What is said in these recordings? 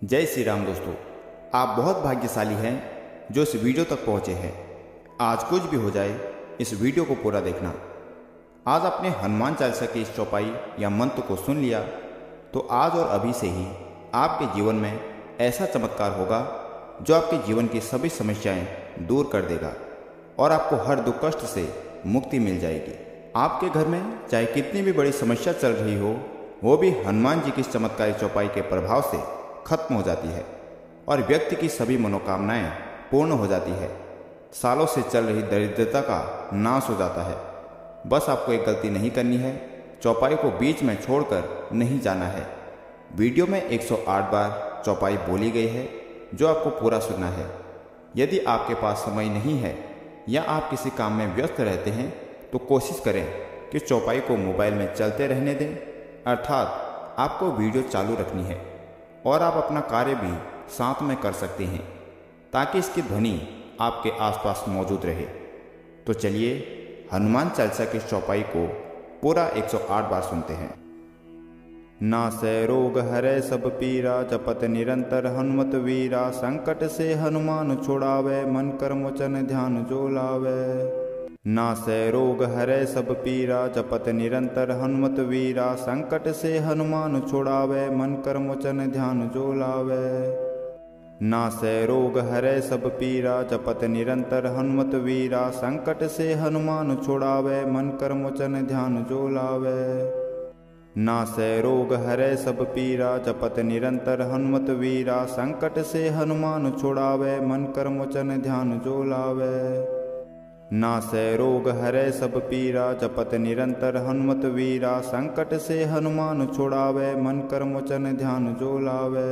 जय श्री राम दोस्तों, आप बहुत भाग्यशाली हैं जो इस वीडियो तक पहुंचे हैं। आज कुछ भी हो जाए, इस वीडियो को पूरा देखना। आज आपने हनुमान चालीसा की इस चौपाई या मंत्र को सुन लिया तो आज और अभी से ही आपके जीवन में ऐसा चमत्कार होगा जो आपके जीवन की सभी समस्याएं दूर कर देगा और आपको हर दुख कष्ट से मुक्ति मिल जाएगी। आपके घर में चाहे कितनी भी बड़ी समस्या चल रही हो, वो भी हनुमान जी की इस चमत्कारी चौपाई के प्रभाव से खत्म हो जाती है और व्यक्ति की सभी मनोकामनाएं पूर्ण हो जाती है। सालों से चल रही दरिद्रता का नाश हो जाता है। बस आपको एक गलती नहीं करनी है, चौपाई को बीच में छोड़कर नहीं जाना है। वीडियो में 108 बार चौपाई बोली गई है जो आपको पूरा सुनना है। यदि आपके पास समय नहीं है या आप किसी काम में व्यस्त रहते हैं तो कोशिश करें कि चौपाई को मोबाइल में चलते रहने दें, अर्थात आपको वीडियो चालू रखनी है और आप अपना कार्य भी साथ में कर सकते हैं ताकि इसकी ध्वनि आपके आसपास मौजूद रहे। तो चलिए हनुमान चालीसा की चौपाई को पूरा 108 बार सुनते हैं। नासै रोग हरै सब पीरा, जपत निरंतर हनुमत वीरा। संकट से हनुमान छुड़ावे, मन कर मोचन ध्यान जो लावे। नासै रोग हरै सब पीरा, जपत निरंतर हनुमत वीरा। संकट से हनुमान छुड़ावे, मन कर मोचन ध्यान जो लावे। नासै रोग हरै सब पीरा, जपत निरंतर हनुमत वीरा। संकट से हनुमान छुड़ावे, मन कर मोचन ध्यान जो लावे। नासै रोग हरै सब पीरा, जपत निरंतर हनुमत वीरा। संकट से हनुमान छुड़ावे, मन कर मोचन ध्यान जो लावे। नासै रोग हरै सब पीरा, जपत निरंतर हनुमत वीरा। संकट से हनुमान छुड़ावे, मन कर मोचन ध्यान जो लावे।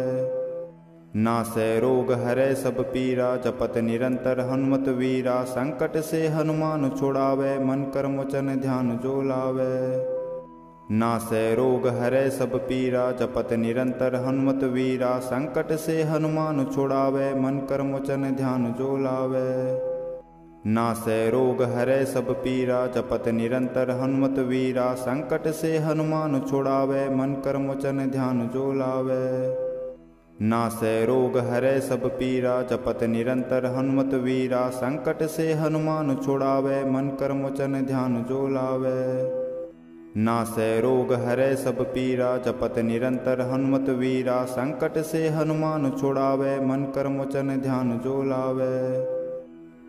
नासै रोग हरै सब पीरा, जपत निरंतर हनुमत वीरा। संकट से हनुमान छुड़ावे, मन कर मोचन ध्यान जो लावे। नासै रोग हरै सब पीरा, जपत निरंतर हनुमत वीरा। संकट से हनुमान छुड़ावे, मन कर मोचन ध्यान जो लावे। नासै रोग हरै सब पीरा, जपत निरंतर हनुमत वीरा। संकट से हनुमान छुड़ावे, मन कर मोचन ध्यान जो लावे। नासै रोग हरै सब पीरा, जपत निरंतर हनुमत वीरा। संकट से हनुमान छुड़ावे, मन कर मोचन ध्यान जो लावे। नासै रोग हरै सब पीरा, जपत निरंतर हनुमत वीरा। संकट से हनुमान छुड़ावे, मन कर मोचन ध्यान जो लावे।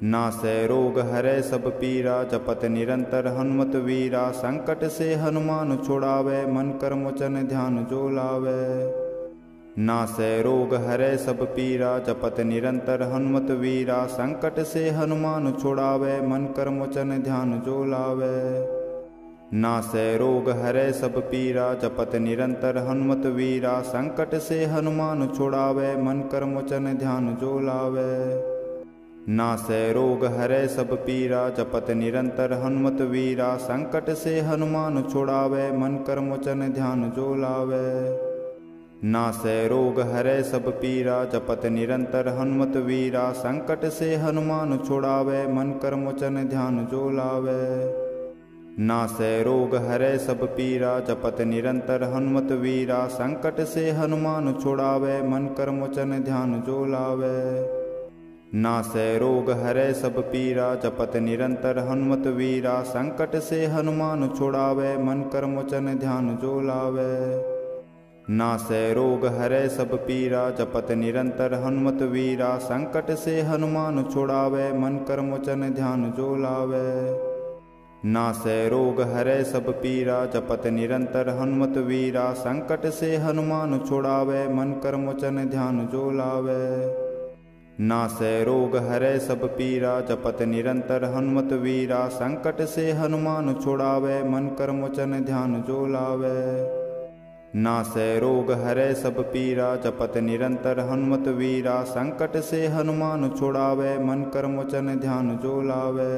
नासै रोग हरै सब पीरा, जपत निरंतर हनुमत वीरा। संकट से हनुमान छुड़ावे, मन कर मोचन ध्यान जो लावे। नासै रोग हरै सब पीरा, जपत निरंतर हनुमत वीरा। संकट से हनुमान छुड़ावे, मन कर मोचन ध्यान जो लावे। नासै रोग हरै सब पीरा, जपत निरंतर हनुमत वीरा। संकट से हनुमान छुड़ावे, मन कर मोचन ध्यान जो लावे। नासै रोग हरै सब पीरा, जपत निरंतर हनुमत वीरा। संकट से हनुमान छुड़ावे, मन कर मोचन ध्यान जो लावे। नासै रोग हरै सब पीरा, जपत निरंतर हनुमत वीरा। संकट से हनुमान छुड़ावे, मन कर मोचन ध्यान जो लावे। नासै रोग हरै सब पीरा, जपत निरंतर हनुमत वीरा। संकट से हनुमान छुड़ावे, मन कर मोचन ध्यान जो लावे। नासै रोग हरै सब पीरा, जपत निरंतर हनुमत वीरा। संकट से हनुमान छुड़ावे, मन कर मोचन ध्यान जो लावे। नासै रोग हरै सब पीरा, जपत निरंतर हनुमत वीरा। संकट से हनुमान छुड़ावे, मन कर मोचन ध्यान जो लावे। नासै रोग हरै सब पीरा, जपत निरंतर हनुमत वीरा। संकट से हनुमान छुड़ावे, मन कर मोचन ध्यान जो लावे। नासै रोग हरै सब पीरा, जपत निरंतर हनुमत वीरा। संकट से हनुमान छुड़ावे, मन कर मोचन ध्यान जो लावे। नासै रोग हरै सब पीरा, जपत निरंतर हनुमत वीरा। संकट से हनुमान छुड़ावे, मन कर मोचन ध्यान जो लावे।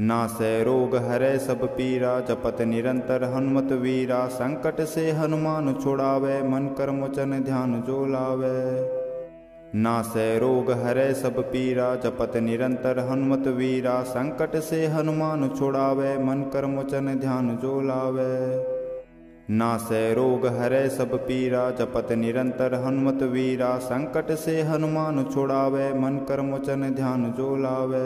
नासै रोग हरै सब पीरा, जपत निरंतर हनुमत वीरा। संकट से हनुमान छुड़ावे, मन कर मोचन ध्यान जो लावे। नासै रोग हरै सब पीरा, जपत निरंतर हनुमत वीरा। संकट से हनुमान छुड़ावे, मन कर मोचन ध्यान जो लावे। नासै रोग हरै सब पीरा, जपत निरंतर हनुमत वीरा। संकट से हनुमान छुड़ावै, मन क्रम वचन ध्यान जो लावै।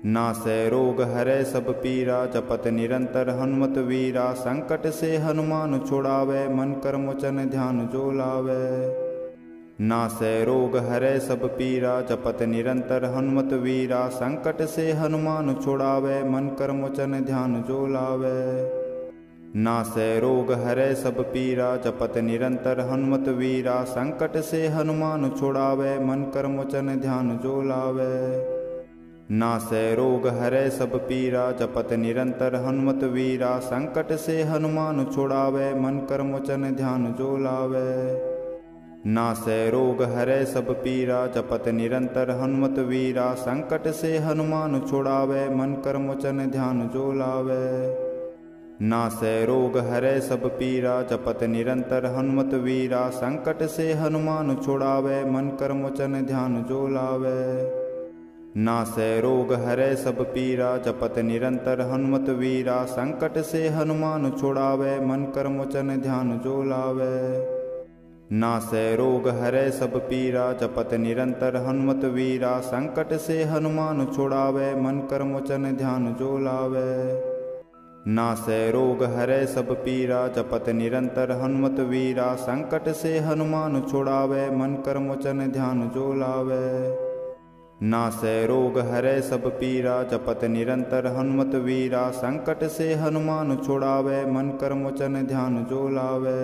नासै रोग हरै सब पीरा, जपत निरंतर हनुमत वीरा। संकट से हनुमान छुड़ावै, मन क्रम वचन ध्यान जो लावै। नासै रोग हरै सब पीरा, जपत निरंतर हनुमत वीरा। संकट से हनुमान छुड़ावै, मन क्रम वचन ध्यान जो लावै। नासै रोग हरै सब पीरा, जपत निरंतर हनुमत वीरा। संकट से हनुमान छुड़ावै, मन क्रम वचन ध्यान जो लावै। नासै रोग हरै सब पीरा, जपत निरंतर हनुमत वीरा। संकट से हनुमान छुड़ावै, मन क्रम वचन ध्यान जो लावै। नासै रोग हरै सब पीरा, जपत निरंतर हनुमत वीरा। संकट से हनुमान छुड़ावै, मन क्रम वचन ध्यान जो लावै। नासै रोग हरै सब पीरा, जपत निरंतर हनुमत वीरा। संकट से हनुमान छुड़ावै, मन क्रम वचन ध्यान जो लावै। नासै रोग हरै सब पीरा, जपत निरंतर हनुमत वीरा। संकट से हनुमान छुड़ावै, मन क्रम वचन ध्यान जो लावै। नासै रोग हरै सब पीरा, जपत निरंतर हनुमत वीरा। संकट से हनुमान छुड़ावै, मन क्रम वचन ध्यान जो लावै। नासै रोग हरै सब पीरा, जपत निरंतर हनुमत वीरा। संकट से हनुमान छुड़ावै, मन क्रम वचन ध्यान जो लावै। नासै रोग हरै सब पीरा, जपत निरंतर हनुमत वीरा। संकट से हनुमान छुड़ावै, मन क्रम वचन ध्यान जो लावै।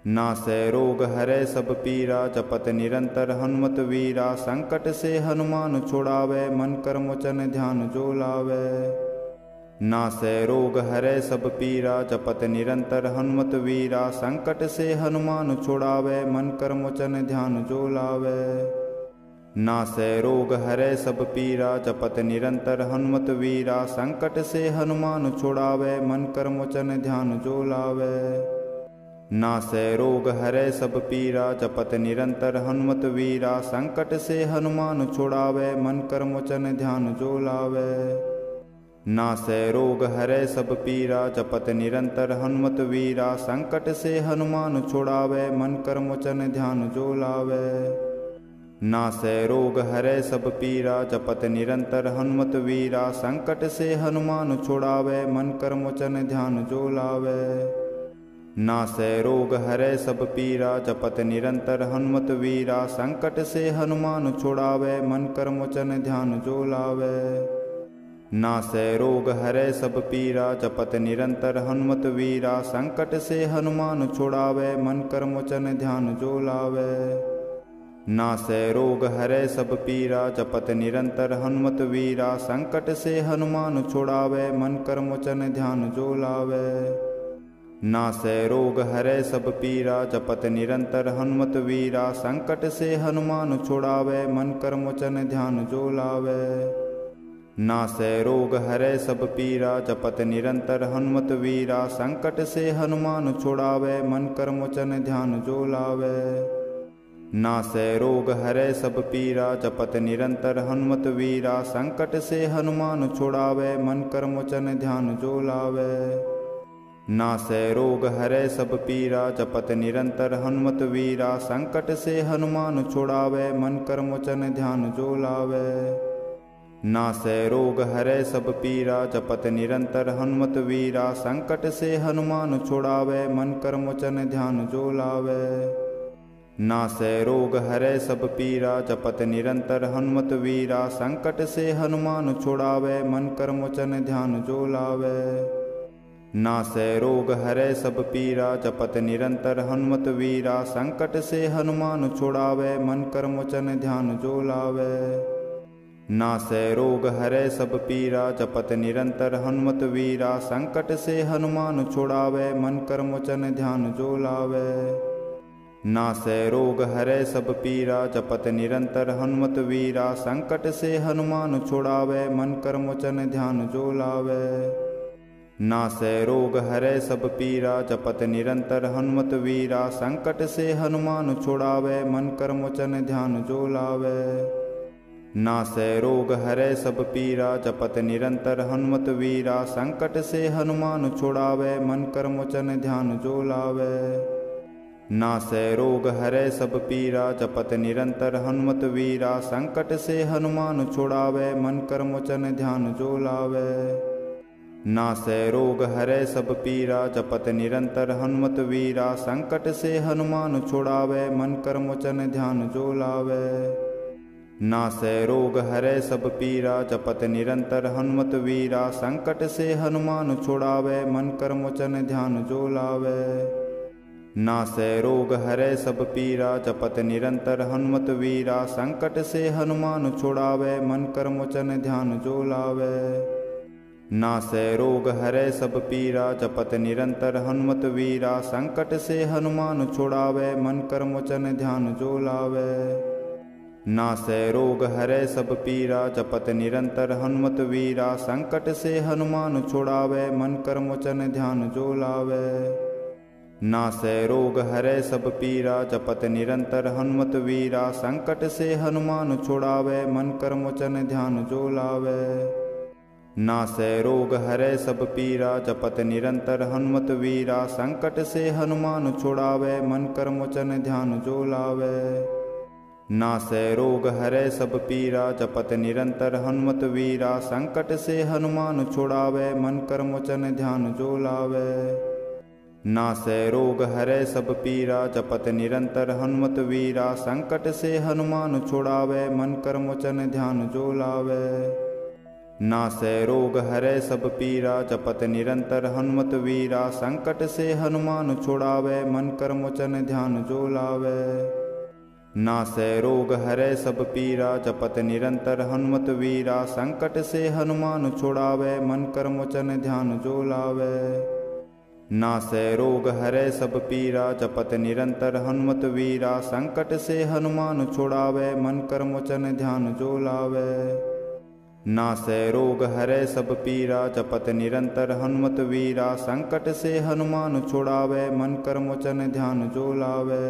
नासै रोग हरै सब पीरा, जपत निरंतर हनुमत वीरा। संकट से हनुमान छुड़ावै, मन क्रम वचन ध्यान जो लावै। नासै रोग हरै सब पीरा, जपत निरंतर हनुमत वीरा। संकट से हनुमान छुड़ावै, मन क्रम वचन ध्यान जो लावै। नासै रोग हरै सब पीरा, जपत निरंतर हनुमत वीरा। संकट से हनुमान छुड़ावै, मन क्रम वचन ध्यान जो लावै। नासै रोग हरै सब पीरा, जपत निरंतर हनुमत वीरा। संकट से हनुमान छुड़ावै, मन क्रम वचन ध्यान जो लावै। नासै रोग हरै सब पीरा, जपत निरंतर हनुमत वीरा। संकट से हनुमान छुड़ावै, मन क्रम वचन ध्यान जो लावै। नासै रोग हरै सब पीरा, जपत निरंतर हनुमत वीरा। संकट से हनुमान छुड़ावै, मन क्रम वचन ध्यान जो लावै। नासै रोग हरै सब पीरा, जपत निरंतर हनुमत वीरा। संकट से हनुमान छुड़ावै, मन क्रम वचन ध्यान जो लावै। नासै रोग हरै सब पीरा, जपत निरंतर हनुमत वीरा। संकट से हनुमान छुड़ावै, मन क्रम वचन ध्यान जो लावै। नासै रोग हरै सब पीरा, जपत निरंतर हनुमत वीरा। संकट से हनुमान छुड़ावै, मन क्रम वचन ध्यान जो लावै। नासै रोग हरै सब पीरा, जपत निरंतर हनुमत वीरा। संकट से हनुमान छुड़ावै, मन क्रम वचन ध्यान जो लावै। नासै रोग हरै सब पीरा, जपत निरंतर हनुमत वीरा। संकट से हनुमान छुड़ावै, मन क्रम वचन ध्यान जो लावै। नासै रोग हरै सब पीरा, जपत निरंतर हनुमत वीरा। संकट से हनुमान छुड़ावै, मन क्रम वचन ध्यान जो लावै। नासै रोग हरै सब पीरा, जपत निरंतर हनुमत वीरा। संकट से हनुमान छुड़ावै, मन क्रम वचन ध्यान जो लावै। नासै रोग हरै सब पीरा, जपत निरंतर हनुमत वीरा। संकट से हनुमान छुड़ावै, मन क्रम वचन ध्यान जो लावै। नासै रोग हरै सब पीरा, जपत निरंतर हनुमत वीरा। संकट से हनुमान छुड़ावै, मन क्रम वचन ध्यान जो लावै। नासै रोग हरै सब पीरा, जपत निरंतर हनुमत वीरा। संकट से हनुमान छुड़ावै, मन क्रम वचन ध्यान जो लावै। नासै रोग हरै सब पीरा, जपत निरंतर हनुमत वीरा। संकट से हनुमान छुड़ावै, मन क्रम वचन ध्यान जो लावै। नासै रोग हरै सब पीरा, जपत निरंतर हनुमत वीरा। संकट से हनुमान छुड़ावै, मन क्रम वचन ध्यान जो लावै। नासै रोग हरै सब पीरा, जपत निरंतर हनुमत वीरा। संकट से हनुमान छुड़ावै, मन क्रम वचन ध्यान जो लावै। नासै रोग हरै सब पीरा, जपत निरंतर हनुमत वीरा। संकट से हनुमान छुड़ावै, मन कर्म वचन ध्यान जो लावै। नासै रोग हरै सब पीरा, जपत निरंतर हनुमत वीरा। संकट से हनुमान छुड़ावै, मन कर्म वचन ध्यान जो लावै। नासै रोग हरै सब पीरा, जपत निरंतर हनुमत वीरा। संकट से हनुमान छुड़ावै, मन कर्म वचन ध्यान जो लावै। नासै रोग हरै सब पीरा, जपत निरंतर हनुमत वीरा। संकट से हनुमान छुड़ावै, मन कर्म वचन ध्यान जो लावै। नासै रोग हरै सब पीरा, जपत निरंतर हनुमत वीरा। संकट से हनुमान छुड़ावै, मन कर्म वचन ध्यान जो लावै। नासै रोग हरै सब पीरा, जपत निरंतर हनुमत वीरा। संकट से हनुमान छुड़ावै, मन कर्म वचन ध्यान जो लावै। नासै रोग हरै सब पीरा, जपत निरंतर हनुमत वीरा। संकट से हनुमान छुड़ावै, मन कर्म वचन ध्यान जो लावै। नासै रोग हरै सब पीरा, जपत निरंतर हनुमत वीरा। संकट से हनुमान छुड़ावै, मन कर्म वचन ध्यान जो लावै। नासै रोग हरै सब पीरा, जपत निरंतर हनुमत वीरा। संकट से हनुमान छुड़ावै, मन कर्म वचन ध्यान जो लावै। नासै रोग हरै सब पीरा, जपत निरंतर हनुमत वीरा। संकट से हनुमान छुड़ावै, मन कर्म वचन ध्यान जो लावै। नासै रोग हरै सब पीरा, जपत निरंतर हनुमत वीरा। संकट से हनुमान छुड़ावै, मन कर्म वचन ध्यान जो लावै। नासै रोग हरै सब पीरा, जपत निरंतर हनुमत वीरा। संकट से हनुमान छुड़ावै, मन कर्म वचन ध्यान जो लावै। नासै रोग हरै सब पीरा, जपत निरंतर हनुमत वीरा। संकट से हनुमान छुड़ावै, मन कर्म वचन ध्यान जो लावै। नासै रोग हरै सब पीरा, जपत निरंतर हनुमत वीरा। संकट से हनुमान छुड़ावै, मन कर्म वचन ध्यान जो लावै। नासै रोग हरै सब पीरा, जपत निरंतर हनुमत वीरा। संकट से हनुमान छुड़ावै, मन कर्म वचन ध्यान जो लावै।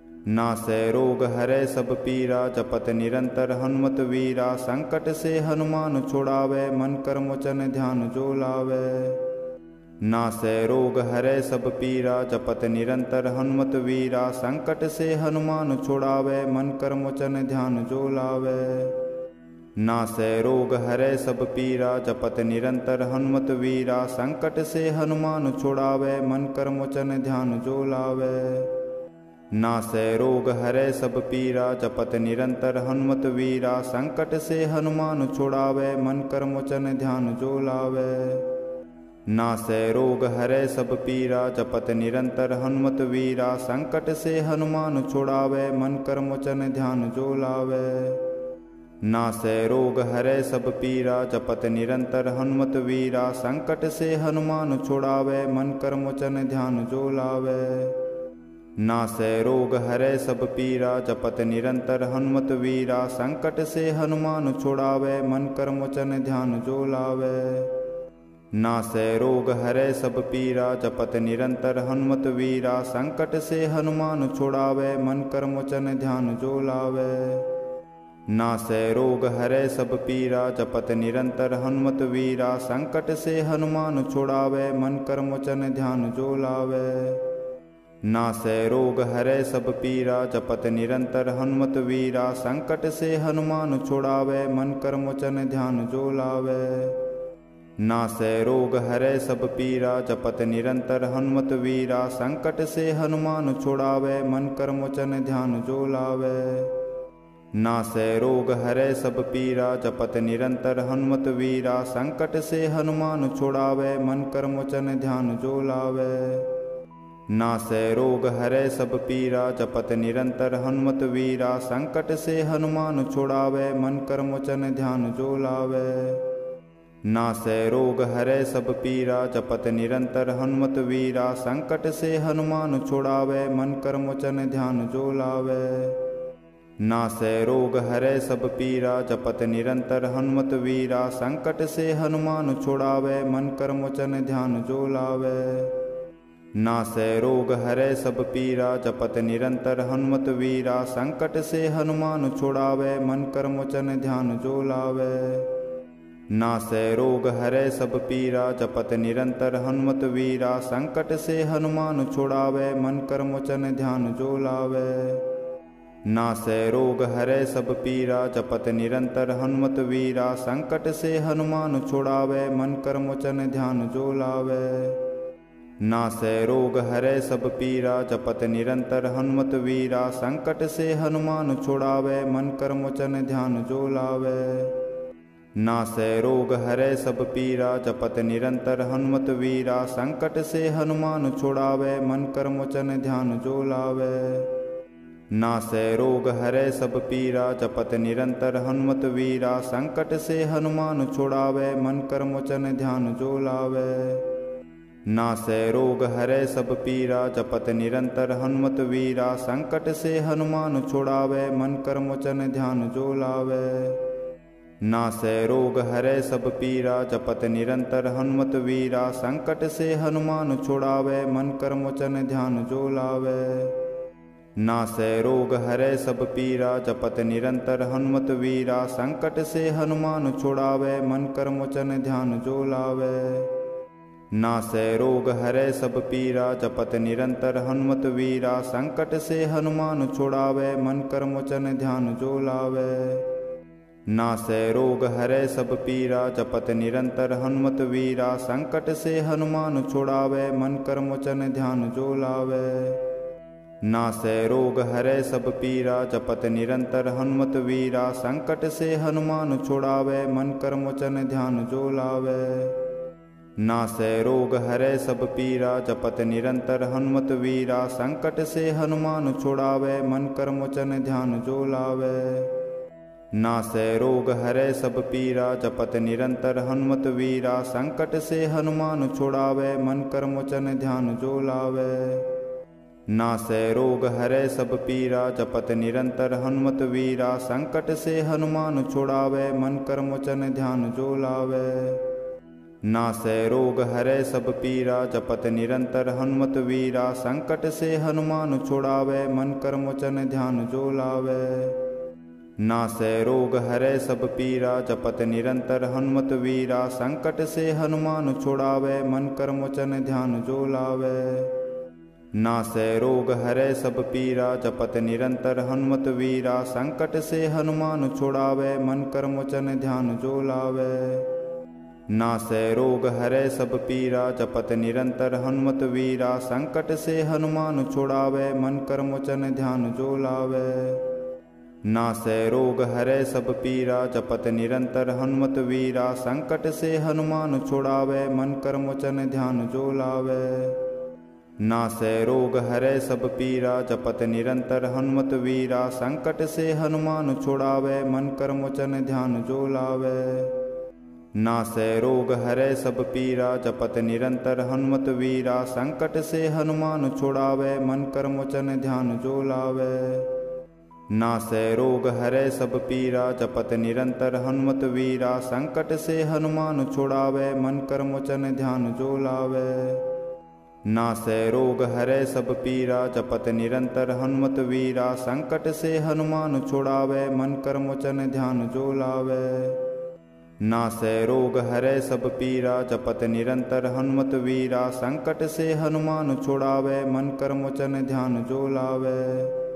नासै रोग हरै सब पीरा, जपत निरंतर हनुमत वीरा। संकट से हनुमान छुड़ावै, मन कर्म वचन ध्यान जो लावै। नासै रोग हरै सब पीरा, जपत निरंतर हनुमत वीरा। संकट से हनुमान छुड़ावै, मन कर्म वचन ध्यान जो लावै। नासै रोग हरै सब पीरा, जपत निरंतर हनुमत वीरा। संकट से हनुमान छुड़ावै, मन कर्म वचन ध्यान जो लावै। नासै रोग हरै सब पीरा, जपत निरंतर हनुमत वीरा। संकट से हनुमान छुड़ावै, मन कर्म वचन ध्यान जो लावै। नासै रोग हरै सब पीरा, जपत निरंतर हनुमत वीरा। संकट से हनुमान छुड़ावै, मन कर्म वचन ध्यान जो लावै। नासै रोग हरै सब पीरा, जपत निरंतर हनुमत वीरा। संकट से हनुमान छुड़ावै, मन कर्म वचन ध्यान जो लावै। नासै रोग हरै सब पीरा, जपत निरंतर हनुमत वीरा। संकट से हनुमान छुड़ावै, मन कर्म वचन ध्यान जो लावै। नासै रोग हरै सब पीरा, जपत निरंतर हनुमत वीरा। संकट से हनुमान छुड़ावै, मन कर्म वचन ध्यान जो लावै। नासै रोग हरै सब पीरा, जपत निरंतर हनुमत वीरा। संकट से हनुमान छुड़ावै, मन कर्म वचन ध्यान जो लावै। नासै रोग हरै सब पीरा, जपत निरंतर हनुमत वीरा। संकट से हनुमान छुड़ावै, मन कर्म वचन ध्यान जो लावै। नासै रोग हरै सब पीरा, जपत निरंतर हनुमत वीरा। संकट से हनुमान छुड़ावै, मन कर्म वचन ध्यान जो लावै। नासै रोग हरै सब पीरा, जपत निरंतर हनुमत वीरा। संकट से हनुमान छुड़ावै, मन कर्म वचन ध्यान जो लावै। नासै रोग हरै सब पीरा, जपत निरंतर हनुमत वीरा। संकट से हनुमान छुड़ावै, मन कर्म वचन ध्यान जो लावै। नासै रोग हरै सब पीरा, जपत निरंतर हनुमत वीरा। संकट से हनुमान छुड़ावै, मन कर्म वचन ध्यान जो लावै। नासै रोग हरै सब पीरा, जपत निरंतर हनुमत वीरा। संकट से हनुमान छुड़ावै, मन कर्म वचन ध्यान जो लावै। नासै रोग हरै सब पीरा, जपत निरंतर हनुमत वीरा। संकट से हनुमान छुड़ावै, मन कर मोचन ध्यान जो लावै। नासै रोग हरै सब पीरा, जपत निरंतर हनुमत वीरा। संकट से हनुमान छुड़ावै, मन कर मोचन ध्यान जो लावै। नासै रोग हरै सब पीरा, जपत निरंतर हनुमत वीरा। संकट से हनुमान छुड़ावै, मन कर मोचन ध्यान जो लावै। नासै रोग हरै सब पीरा, जपत निरंतर हनुमत वीरा। संकट से हनुमान छुड़ावै, मन कर मोचन ध्यान जो लावै। नासै रोग हरै सब पीरा, जपत निरंतर हनुमत वीरा। संकट से हनुमान छुड़ावै, मन कर मोचन ध्यान जो लावै। नासै रोग हरै सब पीरा, जपत निरंतर हनुमत वीरा। संकट से हनुमान छुड़ावै, मन कर मोचन ध्यान जो लावै। नासै रोग हरै सब पीरा, जपत निरंतर हनुमत वीरा। संकट से हनुमान छुड़ावै, मन कर मोचन ध्यान जो लावै। नासै रोग हरै सब पीरा, जपत निरंतर हनुमत वीरा। संकट से हनुमान छुड़ावै, मन कर मोचन ध्यान जो लावै। नासै रोग हरै सब पीरा, जपत निरंतर हनुमत वीरा। संकट से हनुमान छुड़ावै, मन कर मोचन ध्यान जो लावै। नासै रोग हरै सब पीरा, जपत निरंतर हनुमत वीरा। संकट से हनुमान छुड़ावै, मन कर मोचन ध्यान जो लावै। नासै रोग हरै सब पीरा, जपत निरंतर हनुमत वीरा। संकट से हनुमान छुड़ावै, मन कर मोचन ध्यान जो लावै। नासै रोग हरै सब पीरा, जपत निरंतर हनुमत वीरा। संकट से हनुमान छुड़ावै, मन कर मोचन ध्यान जो लावै। नासै रोग हरै सब पीरा, जपत निरंतर हनुमत वीरा। संकट से हनुमान छुड़ावै, मन कर मोचन ध्यान जो लावै। नासै रोग हरै सब पीरा, जपत निरंतर हनुमत वीरा। संकट से हनुमान छुड़ावै, मन कर मोचन ध्यान जो लावै। नासै रोग हरै सब पीरा, जपत निरंतर हनुमत वीरा। संकट से हनुमान छुड़ावै, मन कर मोचन ध्यान जो लावै। नासै रोग हरै सब पीरा, जपत निरंतर हनुमत वीरा। संकट से हनुमान छुड़ावै, मन कर मोचन ध्यान जो लावै। नासै रोग हरै सब पीरा, जपत निरंतर हनुमत वीरा। संकट से हनुमान छुड़ावै, मन कर मोचन ध्यान जो लावै। नासै रोग हरै सब पीरा, जपत निरंतर हनुमत वीरा। संकट से हनुमान छुड़ावै, मन कर मोचन ध्यान जो लावै। नासै रोग हरै सब पीरा, जपत निरंतर हनुमत वीरा। संकट से हनुमान छुड़ावै, मन कर मोचन ध्यान जो लावै। नासै रोग हरै सब पीरा, जपत निरंतर हनुमत वीरा। संकट से हनुमान छुड़ावै, मन कर मोचन ध्यान जो लावै। नासै रोग हरै सब पीरा, जपत निरंतर हनुमत वीरा। संकट से हनुमान छुड़ावै, मन कर मोचन ध्यान जो लावै। नासै रोग हरै सब पीरा, जपत निरंतर हनुमत वीरा। संकट से हनुमान छुड़ावै, मन कर मोचन ध्यान जो लावै। नासै रोग हरै सब पीरा, जपत निरंतर हनुमत वीरा। संकट से हनुमान छुड़ावै, मन कर मोचन ध्यान जो लावै। नासै रोग हरै सब पीरा, जपत निरंतर हनुमत वीरा। संकट से हनुमान छुड़ावै, मन कर मोचन ध्यान जो लावै। नासै रोग हरै सब पीरा, जपत निरंतर हनुमत वीरा। संकट से हनुमान छुड़ावै, मन कर मोचन ध्यान जो लावै।